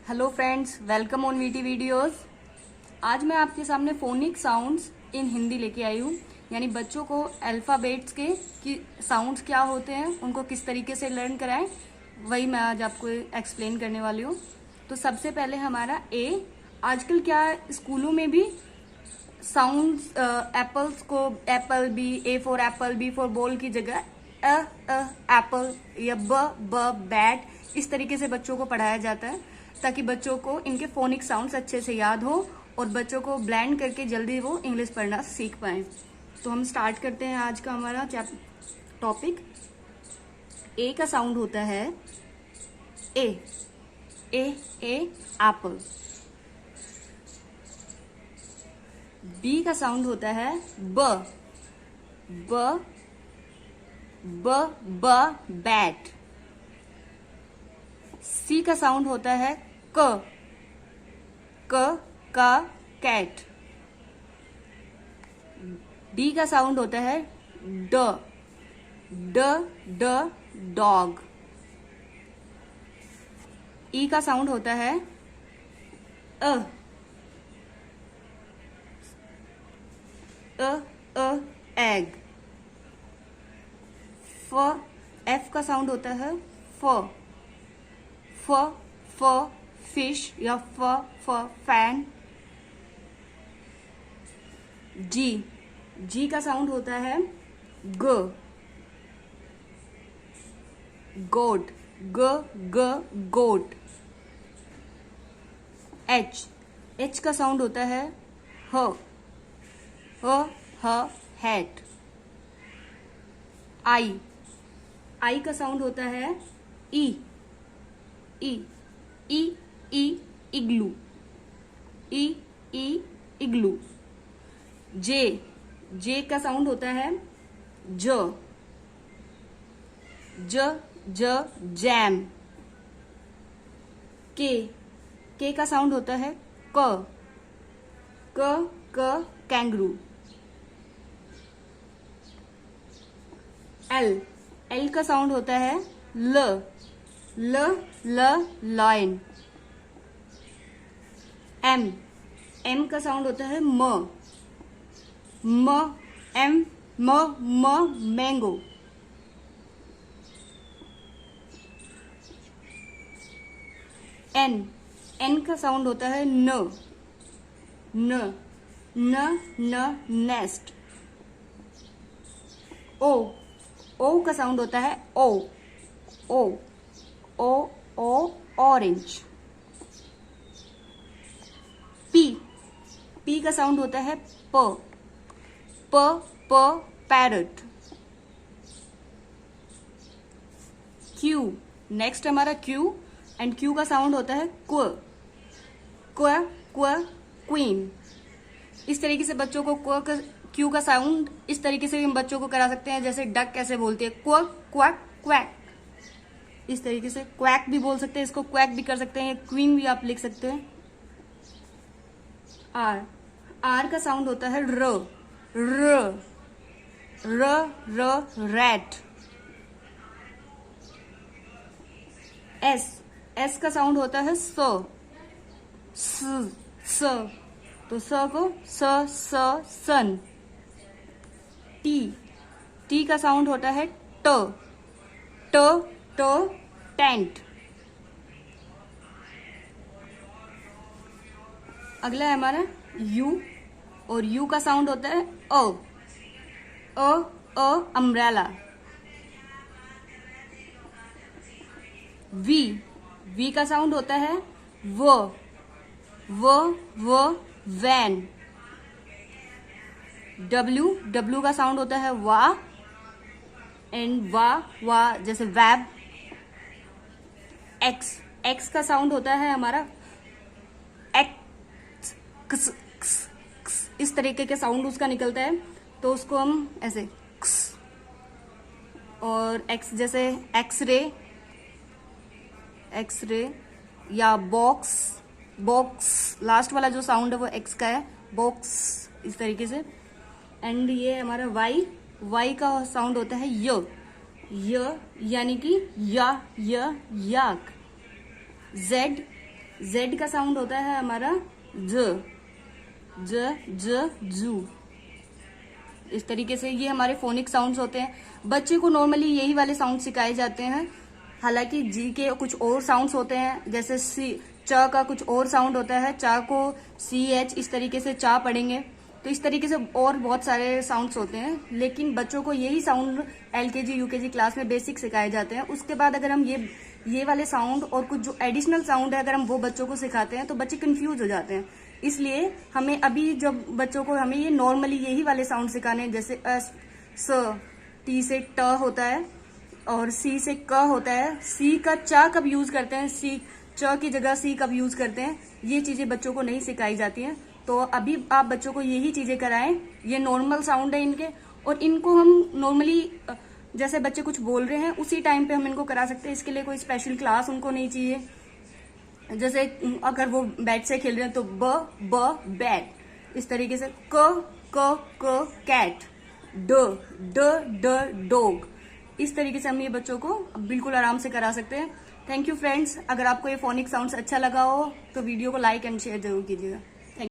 Hello friends, welcome on VT videos. आज मैं आपके सामने फोनिक साउंड्स इन हिंदी लेके आई हूँ, यानी बच्चों को अल्फ़ाबेट्स के कि साउंड्स क्या होते हैं, उनको किस तरीके से लर्न कराएं, वही मैं आज आपको एक्सप्लेन करने वाली हूँ। तो सबसे पहले हमारा ए। आजकल क्या स्कूलों में भी साउंड्स एप्पल्स को apple B, A for apple, B for ball की जगह एप्पल या ब बैट, इस तरीके से बच्चों को पढ़ाया जाता है ताकि बच्चों को इनके फोनिक साउंड्स अच्छे से याद हो और बच्चों को ब्लेंड करके जल्दी वो इंग्लिश पढ़ना सीख पाए। तो हम स्टार्ट करते हैं आज का हमारा टॉपिक। ए का साउंड होता है ए ए ए एप्पल। बी का साउंड होता है ब ब ब बैट। सी का साउंड होता है क का कैट। डी का साउंड होता है ड डॉग। ई का साउंड होता है अ एग। एफ का साउंड होता है फ फिश या फ फैन। जी का साउंड होता है गोट गोट। एच का साउंड होता है ह हैट। आई का साउंड होता है ई इग्लू इग्लू। जे का साउंड होता है जैम। के का साउंड होता है कैंगरू। एल का साउंड होता है ल लायन। एम का साउंड होता है म मैंगो। एन का साउंड होता है न नेस्ट। ओ का साउंड होता है ओ ऑरेंज। पी का साउंड होता है प पैरट। क्यू, नेक्स्ट हमारा क्यू। एंड क्यू का साउंड होता है क्वीन। इस तरीके से बच्चों को क्यू का साउंड इस तरीके से हम बच्चों को करा सकते हैं, जैसे डक कैसे बोलती है क्वैक क्वैक, इस तरीके से क्वैक भी बोल सकते हैं, इसको क्वैक भी कर सकते हैं, क्वीन भी आप लिख सकते हैं। आर का साउंड होता है रैट। एस का साउंड होता है तो स को सन। टी का साउंड होता है टेंट। अगला है हमारा यू, और यू का साउंड होता है अम्ब्रेला। वी का साउंड होता है वैन। डब्ल्यू का साउंड होता है वा जैसे वैब। एक्स का साउंड होता है हमारा एक्स, इस तरीके के साउंड उसका निकलता है, तो उसको हम ऐसे और एक्स जैसे एक्सरे या बॉक्स लास्ट वाला जो साउंड है वो एक्स का है, बॉक्स, इस तरीके से। एंड ये हमारा वाई का साउंड होता है यानी कि याक। जेड का साउंड होता है हमारा ज ज ज जू। इस तरीके से ये हमारे फोनिक साउंड्स होते हैं। बच्चे को नॉर्मली यही वाले साउंड सिखाए जाते हैं। हालांकि जी के कुछ और साउंड्स होते हैं, जैसे सी च का कुछ और साउंड होता है, चा को सी एच इस तरीके से चा पढ़ेंगे। तो इस तरीके से और बहुत सारे साउंड्स होते हैं, लेकिन बच्चों को यही साउंड एलकेजी यूकेजी क्लास में बेसिक सिखाए जाते हैं। उसके बाद अगर हम ये वाले साउंड और कुछ जो एडिशनल साउंड है अगर हम वो बच्चों को सिखाते हैं तो बच्चे कंफ्यूज हो जाते हैं। इसलिए हमें अभी जब बच्चों को हमें ये नॉर्मली यही वाले साउंड सिखाने हैं, जैसे स, टी से ट होता है और सी से क होता है। सी का चा कब यूज करते हैं, सी च की जगह सी कब यूज करते हैं, ये चीजें बच्चों को नहीं सिखाई जाती हैं। तो अभी आप बच्चों को यही चीजें कराएं। ये नॉर्मल साउंड है इनके, और इनको हम नॉर्मली जैसे बच्चे कुछ बोल रहे हैं उसी टाइम पे हम इनको करा सकते हैं। इसके लिए कोई स्पेशल क्लास उनको नहीं चाहिए। जैसे अगर वो बैट से खेल रहे हैं तो ब ब बैट, इस तरीके से क कैट, ड ड ड डॉग। इस तरीके से हम ये बच्चों को बिल्कुल आराम से करा सकते हैं। Thank you friends. अगर आपको ये फोनिक साउंड्स अच्छा लगा हो तो वीडियो को लाइक एंड शेयर जरूर कीजिएगा।